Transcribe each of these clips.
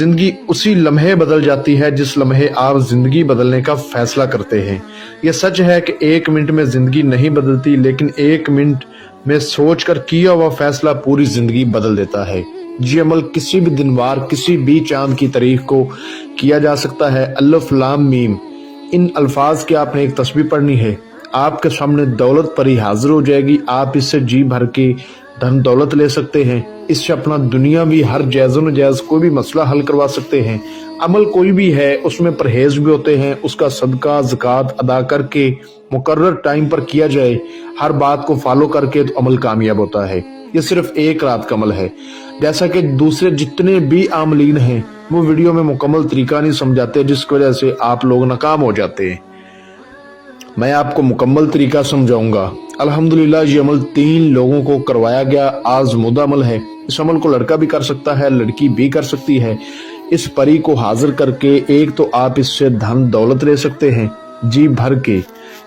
زندگی اسی لمحے بدل جاتی ہے جس لمحے آپ زندگی بدلنے کا فیصلہ کرتے ہیں۔ یہ سچ ہے کہ 1 منٹ میں زندگی نہیں بدلتی، لیکن 1 منٹ میں سوچ کر کیا ہوا فیصلہ پوری زندگی بدل دیتا ہے۔ یہ عمل کسی بھی دن وار، کسی بھی چاند کی تاریخ کو کیا جا سکتا ہے۔ الف لام میم، ان الفاظ کی آپ نے ایک تسبیح پڑھنی ہے، آپ کے سامنے دولت پری حاضر ہو جائے گی۔ آپ اس سے جی بھر کے دھن دولت لے سکتے ہیں، اس سے اپنا دنیاوی ہر جائز و ناجائز کوئی بھی مسئلہ حل کروا سکتے ہیں۔ عمل کوئی بھی ہے اس میں پرہیز بھی ہوتے ہیں، اس کا صدقہ زکوٰۃ ادا کر کے مقرر ٹائم پر کیا جائے، ہر بات کو فالو کر کے تو عمل کامیاب ہوتا ہے۔ یہ صرف ایک رات کا عمل ہے، جیسا کہ دوسرے جتنے بھی عاملین ہیں وہ ویڈیو میں مکمل طریقہ نہیں سمجھاتے، جس کی وجہ سے آپ لوگ ناکام ہو جاتے ہیں۔ میں آپ کو مکمل طریقہ سمجھاؤں گا۔ الحمدللہ یہ عمل 3 لوگوں کو کروایا گیا، آزمودہ عمل ہے۔ اس عمل کو لڑکا بھی کر سکتا ہے، لڑکی بھی کر سکتی ہے۔ اس پری کو حاضر کر کے ایک تو آپ اس سے دھن دولت لے سکتے ہیں جی بھر کے،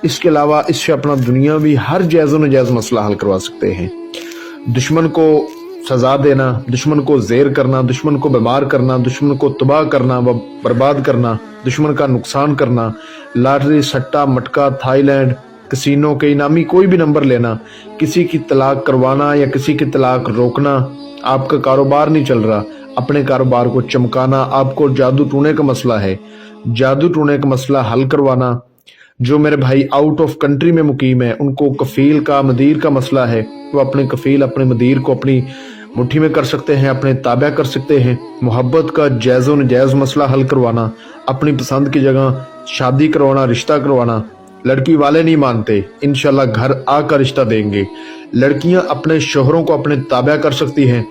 اس کے علاوہ اس سے اپنا دنیاوی ہر جائز و ناجائز مسئلہ حل کروا سکتے ہیں۔ دشمن کو سزا دینا، دشمن کو زیر کرنا، دشمن کو بیمار کرنا، دشمن کو تباہ کرنا و برباد کرنا، دشمن کا نقصان کرنا، لاٹری سٹا مٹکا تھائی لینڈ کسینو کے انعامی کوئی بھی نمبر لینا، کسی کی طلاق کروانا یا کسی کی طلاق روکنا، آپ کا کاروبار نہیں چل رہا، اپنے کاروبار کو چمکانا، آپ کو جادو ٹونے کا مسئلہ ہے، جادو ٹونے کا مسئلہ حل کروانا، جو میرے بھائی آؤٹ آف کنٹری میں مقیم ہے ان کو کفیل کا مدیر کا مسئلہ ہے، وہ اپنے کفیل اپنے مدیر کو اپنی مٹھی میں کر سکتے ہیں، اپنے تابع کر سکتے ہیں۔ محبت کا جائز و ناجائز مسئلہ حل کروانا، اپنی پسند کی جگہ شادی کروانا، رشتہ کروانا۔ لڑکی والے نہیں مانتے، انشاءاللہ گھر آ کر رشتہ دیں گے۔ لڑکیاں اپنے شوہروں کو اپنے تابع کر سکتی ہیں۔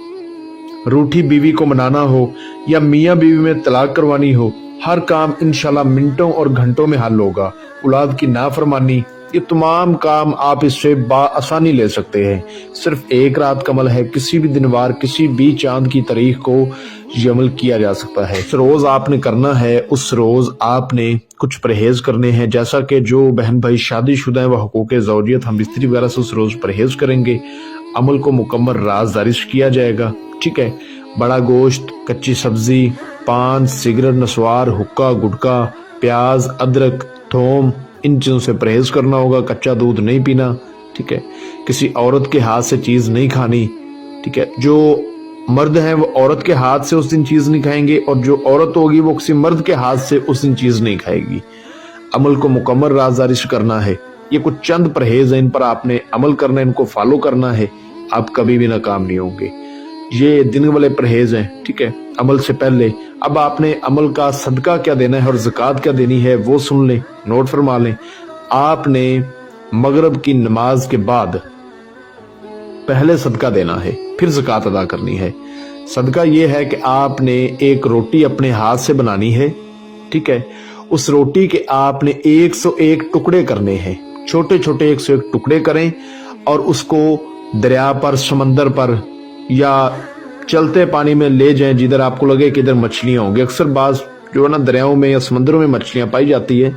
روٹھی بیوی کو منانا ہو یا میاں بیوی میں طلاق کروانی ہو، ہر کام انشاءاللہ منٹوں اور گھنٹوں میں حل ہوگا۔ اولاد کی نافرمانی، یہ تمام کام آپ اس سے بآسانی لے سکتے ہیں۔ صرف 1 رات کا عمل ہے، کسی بھی دن وار، کسی بھی چاند کی تاریخ کو یہ عمل کیا جا سکتا ہے۔ اس روز آپ نے کرنا ہے، اس روز آپ نے کچھ پرہیز کرنے ہیں، جیسا کہ جو بہن بھائی شادی شدہ ہیں وہ حقوق زوجیت ہم بستری وغیرہ سے اس روز پرہیز کریں گے۔ عمل کو مکمل رازداری سے کیا جائے گا، ٹھیک ہے۔ بڑا گوشت، کچی سبزی، پان، سگریٹ، نسوار، حقہ، گٹکا، پیاز، ادرک، تھوم، ان چیزوں سے پرہیز کرنا ہوگا۔ کچا دودھ نہیں پینا، ٹھیک ہے۔ کسی عورت کے ہاتھ سے چیز نہیں کھانی، ٹھیک ہے۔ جو مرد ہیں وہ عورت کے ہاتھ سے اس دن چیز نہیں کھائیں گے، اور جو عورت ہوگی وہ کسی مرد کے ہاتھ سے اس دن چیز نہیں کھائے گی۔ عمل کو مکمل رازداری سے کرنا ہے۔ یہ کچھ چند پرہیز ہیں، ان پر آپ نے عمل کرنا ہے، ان کو فالو کرنا ہے، آپ کبھی بھی ناکام نہیں ہوں گے۔ یہ دن والے پرہیز ہیں، ٹھیک ہے، عمل سے پہلے۔ اب آپ نے عمل کا صدقہ کیا دینا ہے اور زکوٰۃ کیا دینی ہے وہ سن لیں، نوٹ فرما لیں۔ آپ نے مغرب کی نماز کے بعد پہلے صدقہ دینا ہے، پھر زکوٰۃ ادا کرنی ہے۔ صدقہ یہ ہے کہ آپ نے ایک روٹی اپنے ہاتھ سے بنانی ہے، ٹھیک ہے۔ اس روٹی کے آپ نے 101 ٹکڑے کرنے ہیں، چھوٹے چھوٹے 101 ٹکڑے کریں، اور اس کو دریا پر، سمندر پر یا چلتے پانی میں لے جائیں، جدھر آپ کو لگے کہ ادھر مچھلیاں ہوں گی۔ اکثر بعض جو ہے نا دریاؤں میں یا سمندروں میں مچھلیاں پائی جاتی ہے،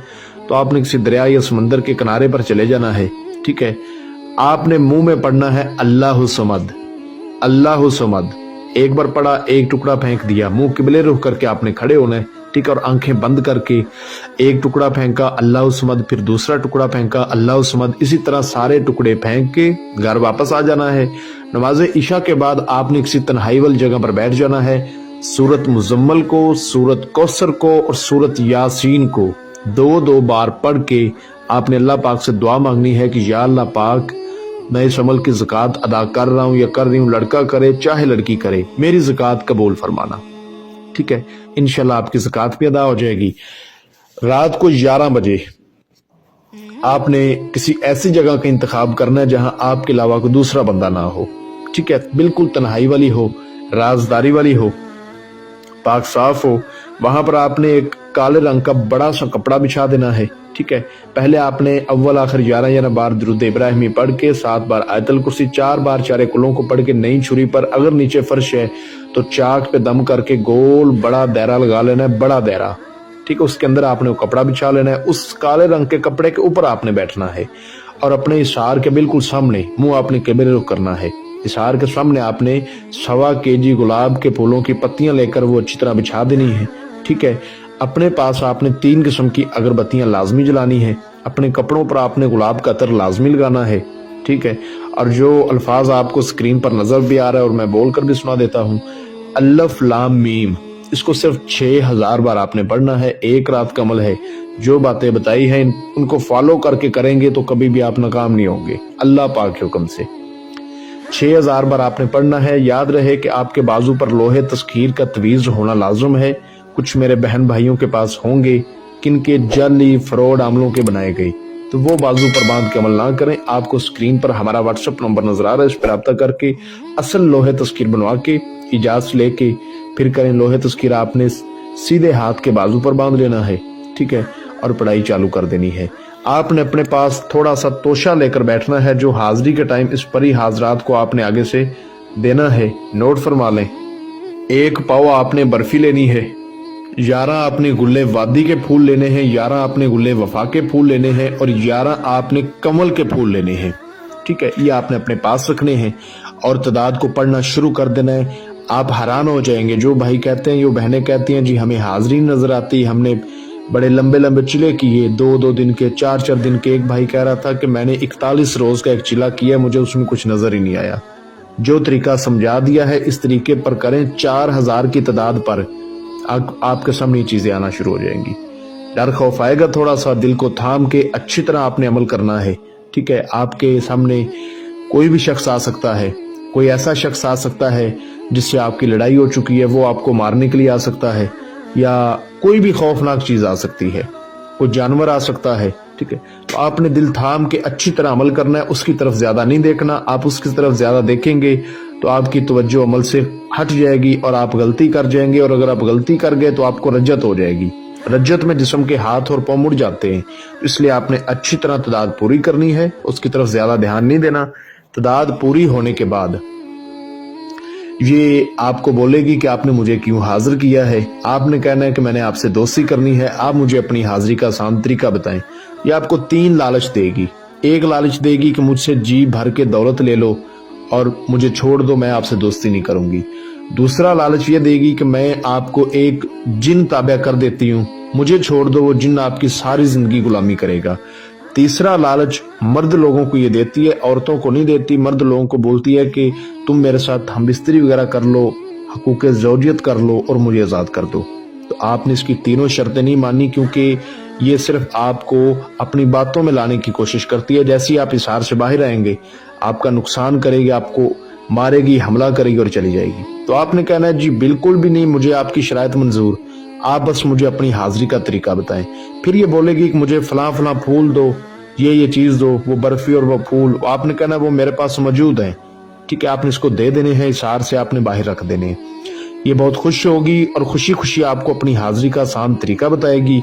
تو آپ نے کسی دریا یا سمندر کے کنارے پر چلے جانا ہے، ٹھیک ہے۔ آپ نے منہ میں پڑھنا ہے اللہ صمد، اللہ صمد۔ ایک بار پڑھا، ایک ٹکڑا پھینک دیا، منہ قبلے رخ کر کے آپ نے کھڑے ہونا ہے، ٹھیک ہے، اور آنکھیں بند کر کے ایک ٹکڑا پھینکا اللہ صمد، پھر دوسرا ٹکڑا پھینکا اللہ صمد، اسی طرح سارے ٹکڑے پھینک کے گھر واپس آ جانا ہے۔ نماز عشاء کے بعد آپ نے کسی تنہائی والی جگہ پر بیٹھ جانا ہے۔ سورت مزمل کو، سورت کوثر کو اور سورت یاسین کو 2 بار پڑھ کے آپ نے اللہ پاک سے دعا مانگنی ہے کہ یا اللہ پاک، میں اس عمل کی زکوٰۃ ادا کر رہا ہوں یا کر رہی ہوں، لڑکا کرے چاہے لڑکی کرے، میری زکوٰۃ قبول فرمانا، ٹھیک ہے۔ انشاءاللہ آپ کی زکوٰۃ بھی ادا ہو جائے گی۔ رات کو 11 بجے آپ نے کسی ایسی جگہ کا انتخاب کرنا ہے جہاں آپ کے علاوہ کوئی دوسرا بندہ نہ ہو، ٹھیک ہے، بالکل تنہائی والی ہو، رازداری والی ہو، پاک صاف ہو۔ وہاں پر آپ نے ایک کالے رنگ کا بڑا سا کپڑا بچھا دینا ہے، ٹھیک ہے۔ پہلے آپ نے اول آخر 11 بار درود ابراہیمی پڑھ کے 7 بار آیت الکرسی، 4 بار چارے کلوں کو پڑھ کے نئی چھری پر، اگر نیچے فرش ہے تو چاک پہ دم کر کے گول بڑا دائرہ لگا لینا ہے، بڑا دائرہ، ٹھیک ہے۔ اس کے اندر آپ نے وہ کپڑا بچھا لینا ہے، اس کالے رنگ کے کپڑے کے اوپر آپ نے بیٹھنا ہے، اور اپنے اشار کے بالکل سامنے منہ آپ نے قبلے رخ کرنا ہے۔ इशार के सामने आपने 1.25 kg गुलाब के फूलों की पत्तियां लेकर वो अच्छी तरह बिछा देनी है। ठीक है, अपने पास आपने 3 किस्म की अगरबत्तियां लाजमी जलानी है। अपने कपड़ों पर आपने गुलाब का अतर लाजमी लगाना है। ठीक है, और जो अल्फाज आपको स्क्रीन पर नजर भी आ रहा है और मैं बोलकर भी सुना देता हूँ, अल्लफ लाम मीम, इसको सिर्फ 6000 बार आपने पढ़ना है। एक रात का अमल है। जो बातें बताई हैं उनको फॉलो करके करेंगे तो कभी भी आप नाकाम नहीं होंगे अल्लाह पाक के हुक्म से। 6000 बार आपने पढ़ना है। याद रहे कि आपके बाजू पर लोहे तस्खीर का तवीज होना लाजम है। कुछ मेरे बहन भाइयों के पास होंगे किनके जाली फ्रॉड अमलों के बनाए गए, तो वो बाजू पर बांध के अमल ना करें। आपको स्क्रीन पर हमारा व्हाट्सएप नंबर नजर आ रहा है, इस पर रब्ता करके असल लोहे तस्खीर बनवा के इजाजत लेके फिर करें। लोहे तस्खीर आपने सीधे हाथ के बाजू पर बांध लेना है। ठीक है, और पढ़ाई चालू कर देनी है। आपने अपने पास थोड़ा सा तोशा लेकर बैठना है जो हाजिरी के टाइम इस परी हाजरात को आपने आगे से देना है। नोट फरमा लें। 1 पाव आपने बर्फी लेनी है। 11 आपने गुल्ले वादी के फूल लेने हैं। 11 आपने गुल्ले वफा के फूल लेने हैं और 11 आपने कमल के फूल लेने हैं। ठीक है, ये आपने अपने पास रखने हैं और तादाद को पढ़ना शुरू कर देना है। आप हैरान हो जाएंगे। जो भाई कहते हैं, जो बहनें कहती हैं जी हमें हाजिरी नजर आती, हमने बड़े लंबे लंबे चिले किए, 2-2 दिन के, 4-4 दिन के। एक भाई कह रहा था कि मैंने 41 रोज का एक चिला किया, मुझे उसमें कुछ नजर ही नहीं आया। जो तरीका समझा दिया है इस तरीके पर करें। 4000 की तादाद पर आपके सामने चीजें आना शुरू हो जाएंगी। डर खौफ आएगा थोड़ा सा, दिल को थाम के अच्छी तरह आपने अमल करना है। ठीक है, आपके सामने कोई भी शख्स आ सकता है। कोई ऐसा शख्स आ सकता है जिससे आपकी लड़ाई हो चुकी है, वो आपको मारने के लिए आ सकता है, या कोई भी खौफनाक चीज आ सकती है, कोई जानवर आ सकता है। ठीक है, तो आपने दिल थाम के अच्छी तरह अमल करना है। उसकी तरफ ज्यादा नहीं देखना। आप उसकी तरफ ज्यादा देखेंगे तो आपकी तवज्जो अमल से हट जाएगी और आप गलती कर जाएंगे। और अगर आप गलती कर गए तो आपको रज्जत हो जाएगी। रज्जत में जिस्म के हाथ और पांव मुड़ जाते हैं, इसलिए आपने अच्छी तरह तादाद पूरी करनी है। उसकी तरफ ज्यादा ध्यान नहीं देना। तादाद पूरी होने के बाद ये आपको बोलेगी कि आपने मुझे क्यों हाजिर किया है। आपने कहना है कि मैंने आपसे दोस्ती करनी है, आप मुझे अपनी हाजिरी का आसान तरीका बताएं। ये आपको 3 लालच देगी। एक लालच देगी कि मुझसे जी भर के दौलत ले लो और मुझे छोड़ दो, मैं आपसे दोस्ती नहीं करूंगी। दूसरा लालच ये देगी कि मैं आपको एक जिन ताबा कर देती हूँ, मुझे छोड़ दो, वो जिन आपकी सारी जिंदगी गुलामी करेगा। तीसरा लालच मर्द लोगों को ये देती है, औरतों को नहीं देती। मर्द लोगों को बोलती है कि तुम मेरे साथ हमबिस्तरी वगैरह कर लो, हकूक़े ज़ौजियत कर लो और मुझे आज़ाद कर दो। तो आपने इसकी तीनों शर्तें नहीं मानी, क्योंकि ये सिर्फ आपको अपनी बातों में लाने की कोशिश करती है। जैसे ही आप इस हार से बाहर आएंगे, आपका नुकसान करेगी, आपको मारेगी, हमला करेगी और चली जाएगी। तो आपने कहना है जी बिल्कुल भी नहीं, मुझे आपकी शराइत मंजूर, आप बस मुझे अपनी हाजिरी का तरीका बताएं। फिर ये बोलेगी कि मुझे फलां फलां फूल दो, ये चीज दो, वो बर्फी और वो फूल। आपने कहना वो मेरे पास मौजूद है। ठीक है, आपने इसको दे देने हैं, इशार से आपने बाहर रख देने हैं। ये बहुत खुश होगी और खुशी खुशी आपको अपनी हाजिरी का आसान तरीका बताएगी।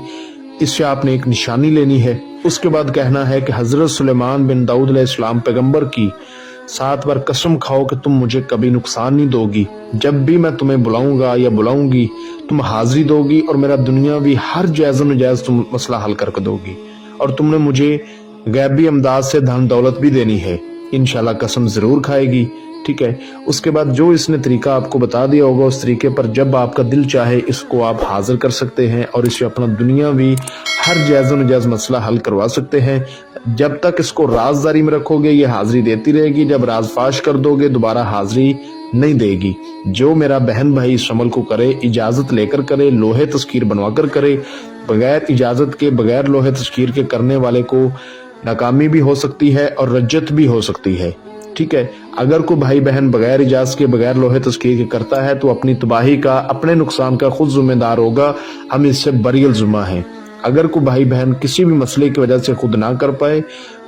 इससे आपने एक निशानी लेनी है। उसके बाद कहना है कि हजरत सुलेमान बिन दाऊद अलैहिस्सलाम पैगंबर की 7 बार कसम खाओ कि तुम मुझे कभी नुकसान नहीं दोगी। जब भी मैं तुम्हें बुलाऊंगा या बुलाऊंगी, तुम हाजिरी दोगी और मेरा दुनियावी हर जायज़ नजायज तुम मसला हल करके दोगी। और तुमने मुझे गैबी अमदाद से धन दौलत भी देनी है। इंशाल्लाह कसम जरूर खाएगी। ठीक है, उसके बाद जो इसने तरीका आपको बता दिया होगा, उस तरीके पर जब आपका दिल चाहे इसको आप हाजिर कर सकते हैं और इससे अपना दुनियावी हर जायज़ नजायज मसला हल करवा सकते हैं। जब तक इसको राजदारी में रखोगे ये हाजिरी देती रहेगी। जब राजफाश कर दोगे दोबारा हाजिरी नहीं देगी। जो मेरा बहन भाई इस अमल को करे, इजाजत लेकर करे, लोहे तस्कीर बनवाकर करे। बगैर इजाजत के, बगैर लोहे तस्कीर के करने वाले को नाकामी भी हो सकती है और रज्जत भी हो सकती है। ठीक है, अगर कोई भाई बहन बगैर इजाजत के, बगैर लोहे तस्कीर के करता है तो अपनी तबाही का, अपने नुकसान का खुद जिम्मेदार होगा। हम इससे बरियल जुम्मा हैं। अगर कोई भाई बहन किसी भी मसले की वजह से खुद ना कर पाए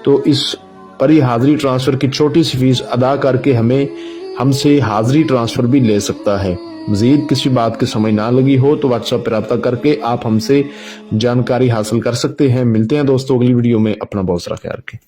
तो इस परी हाजिरी ट्रांसफर की छोटी सी फीस अदा करके हमसे हाजिरी ट्रांसफर भी ले सकता है। मजीद किसी बात की समझ ना लगी हो तो व्हाट्सएप पर रब्ता करके आप हमसे जानकारी हासिल कर सकते हैं। मिलते हैं दोस्तों अगली वीडियो में। अपना बहुत सारा ख्याल रखें।